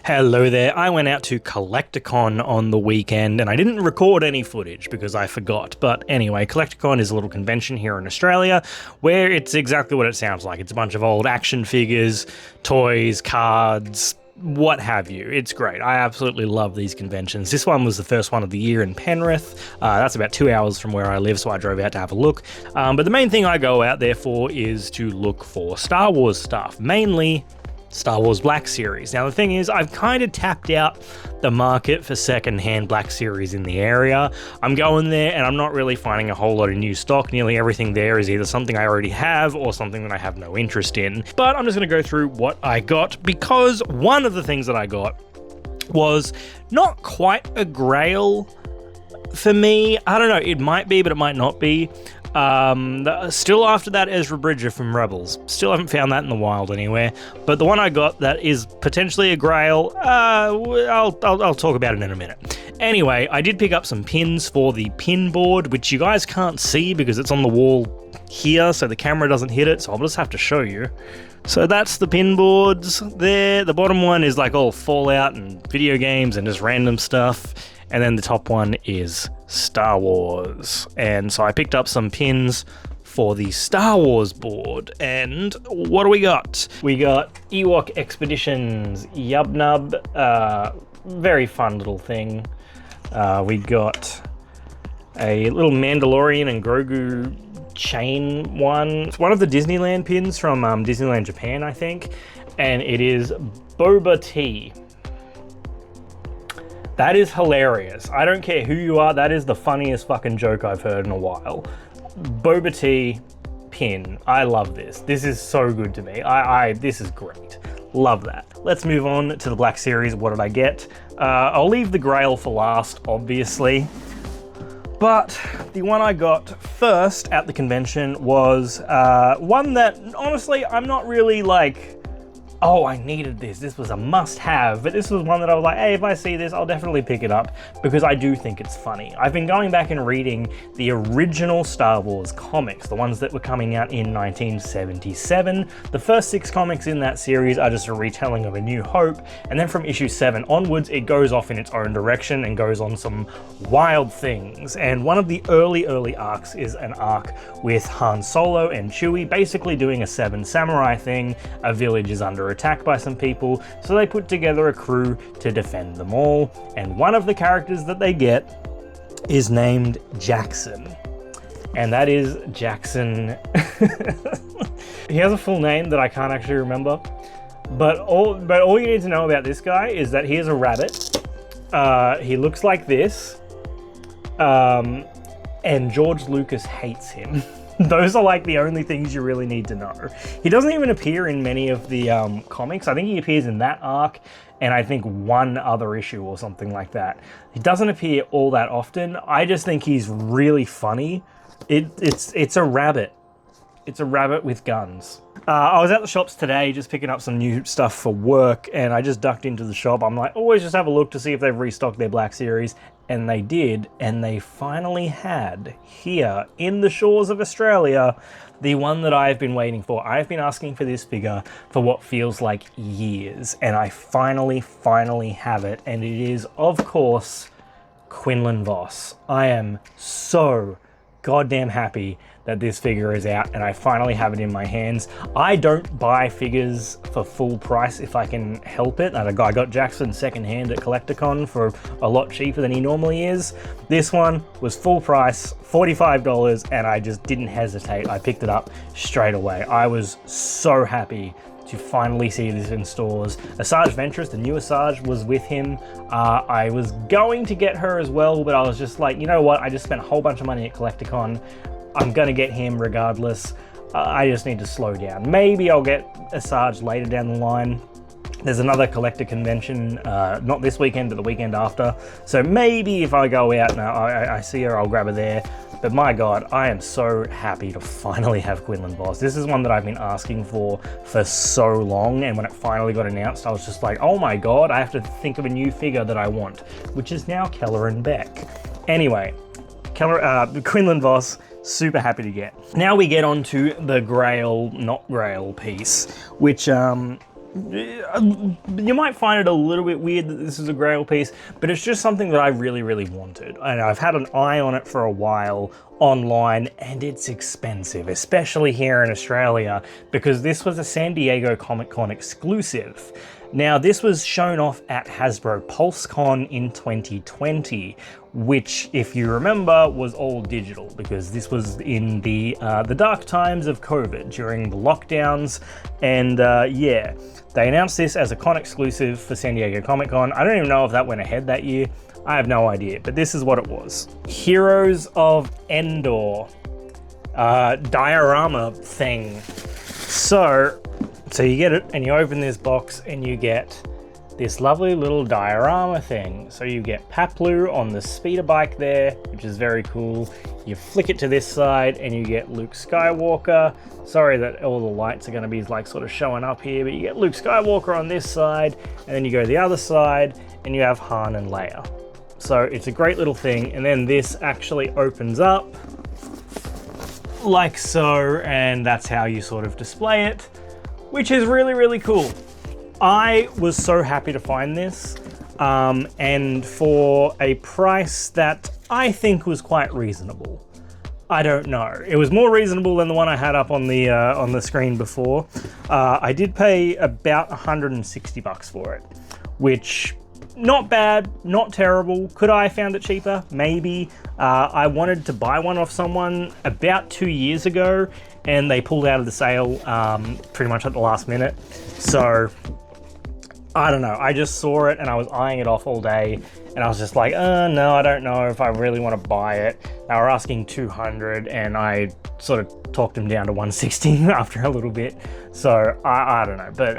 Hello there. I went out to CollectorCon on the weekend and I didn't record any footage because I forgot. But anyway, CollectorCon is a little convention here in Australia where it's exactly what it sounds like. It's a bunch of old action figures, toys, cards, what have you. It's great. I absolutely love these conventions. This one was the first one of the year in Penrith. That's about 2 hours from where I live, so I drove out to have a look. But the main thing I go out there for is to look for Star Wars stuff, mainly Star Wars Black Series. Now the thing is, I've kind of tapped out the market for second-hand Black Series in the area. I'm going there and I'm not really finding a whole lot of new stock. Nearly everything there is either something I already have or something that I have no interest in. But I'm just going to go through what I got, because one of the things that I got was not quite a Grail for me. I don't know, it might be, but it might not be. Still after that Ezra Bridger from Rebels. Still haven't found that in the wild anywhere. But the one I got that is potentially a Grail, I'll talk about it in a minute. Anyway, I did pick up some pins for the pin board, which you guys can't see because it's on the wall here, so the camera doesn't hit it, so I'll just have to show you. So that's the pin boards there. The bottom one is like all Fallout and video games and just random stuff. And then the top one is Star Wars. And so I picked up some pins for the Star Wars board. And what do we got? We got Ewok Expeditions, Yub Nub. Very fun little thing. We got a little Mandalorian and Grogu chain one. It's one of the Disneyland pins from Disneyland Japan, I think. And it is Boba Tea. That is hilarious. I don't care who you are, that is the funniest fucking joke I've heard in a while. Boba Tea pin. I love this. This is so good to me. This is great. Love that. Let's move on to the Black Series. What did I get? I'll leave the Grail for last, obviously. But the one I got first at the convention was one that, honestly, I'm not really like, oh, I needed this. This was a must-have. But this was one that I was like, hey, if I see this, I'll definitely pick it up because I do think it's funny. I've been going back and reading the original Star Wars comics, the ones that were coming out in 1977. The first 6 comics in that series are just a retelling of A New Hope, and then from issue 7 onwards, it goes off in its own direction and goes on some wild things. And one of the early arcs is an arc with Han Solo and Chewie basically doing a 7 samurai thing. A village is under attack by some people, so they put together a crew to defend them all, and one of the characters that they get is named Jackson, and that is Jackson. He has a full name that I can't actually remember, but all you need to know about this guy is that he is a rabbit. He looks like this, and George Lucas hates him. Those are like the only things you really need to know. He doesn't even appear in many of the comics. I think he appears in that arc and I think one other issue or something like that. He doesn't appear all that often. I just think he's really funny. It's a rabbit. It's a rabbit with guns. I was at the shops today just picking up some new stuff for work, and I just ducked into the shop. I'm like, always just have a look to see if they've restocked their Black Series. And they did, and they finally had, here in the shores of Australia, the one that I've been waiting for. I've been asking for this figure for what feels like years, and I finally have it, and it is, of course, Quinlan Vos. I am so goddamn happy that this figure is out and I finally have it in my hands. I don't buy figures for full price if I can help it. I got Jackson secondhand at CollectorCon for a lot cheaper than he normally is. This one was full price, $45, and I just didn't hesitate. I picked it up straight away. I was so happy to finally see this in stores. Asajj Ventress, the new Asajj, was with him. I was going to get her as well, but I was just like, you know what? I just spent a whole bunch of money at CollectorCon. I'm gonna get him regardless. I just need to slow down. Maybe I'll get Asajj later down the line. There's another collector convention, not this weekend, but the weekend after. So maybe if I go out and I see her, I'll grab her there. But my God, I am so happy to finally have Quinlan Vos. This is one that I've been asking for so long, and when it finally got announced, I was just like, oh my God, I have to think of a new figure that I want, which is now Keller and Beck. Anyway, Quinlan Vos, super happy to get. Now we get on to the Grail, not Grail piece, which you might find it a little bit weird that this is a Grail piece, but it's just something that I really, really wanted. And I've had an eye on it for a while online, and it's expensive, especially here in Australia, because this was a San Diego Comic-Con exclusive. Now, this was shown off at Hasbro PulseCon in 2020, which, if you remember, was all digital, because this was in the dark times of COVID during the lockdowns. And yeah, they announced this as a con exclusive for San Diego Comic-Con. I don't even know if that went ahead that year. I have no idea, but this is what it was. Heroes of Endor diorama thing. So you get it, and you open this box, and you get this lovely little diorama thing. So you get Paplu on the speeder bike there, which is very cool. You flick it to this side, and you get Luke Skywalker. Sorry that all the lights are going to be like sort of showing up here, but you get Luke Skywalker on this side, and then you go to the other side, and you have Han and Leia. So it's a great little thing, and then this actually opens up like so, and that's how you sort of display it, which is really, really cool. I was so happy to find this, and for a price that I think was quite reasonable. I don't know. It was more reasonable than the one I had up on the screen before. I did pay about $160 for it, which not bad, not terrible. Could I have found it cheaper? Maybe. I wanted to buy one off someone about 2 years ago, and they pulled out of the sale pretty much at the last minute. So I don't know. I just saw it and I was eyeing it off all day, and I was just like, no, I don't know if I really want to buy it. They were asking $200, and I sort of talked them down to $160 after a little bit. So I don't know, but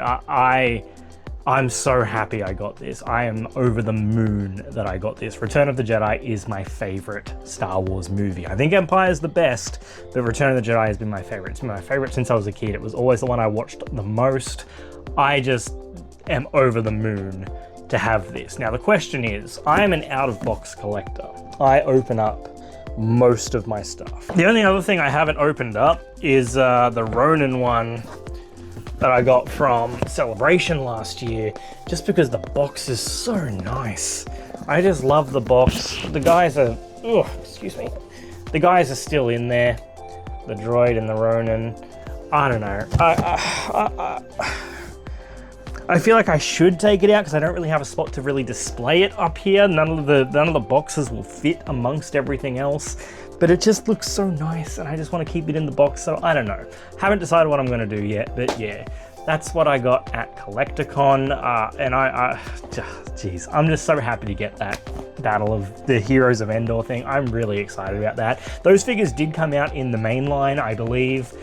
I'm so happy I got this. I am over the moon that I got this. Return of the Jedi is my favorite Star Wars movie. I think Empire is the best, but Return of the Jedi has been my favorite. It's been my favorite since I was a kid. It was always the one I watched the most. I just am over the moon to have this. Now the question is, I am an out-of-box collector. I open up most of my stuff. The only other thing I haven't opened up is the Ronin one that I got from Celebration last year, just because the box is so nice. I just love the box. The guys are, excuse me. The guys are still in there. The droid and the Ronin. I don't know. I feel like I should take it out because I don't really have a spot to really display it up here. None of the boxes will fit amongst everything else, but it just looks so nice, and I just want to keep it in the box. So I don't know. Haven't decided what I'm going to do yet, but yeah, that's what I got at CollectorCon, and geez, I'm just so happy to get that Battle of the Heroes of Endor thing. I'm really excited about that. Those figures did come out in the main line, I believe,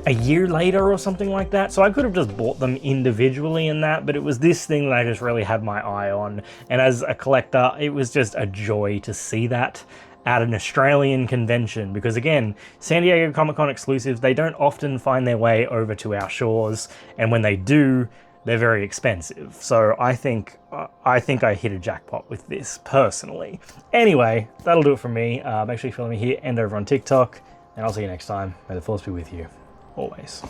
a year later or something like that, so I could have just bought them individually in that, but it was this thing that I just really had my eye on, and as a collector, it was just a joy to see that at an Australian convention, because again, San Diego Comic-Con exclusives, they don't often find their way over to our shores, and when they do, they're very expensive. So I think I hit a jackpot with this, personally. Anyway, that'll do it from me. Make sure you follow me here and over on TikTok, and I'll see you next time. May the Force be with you, always.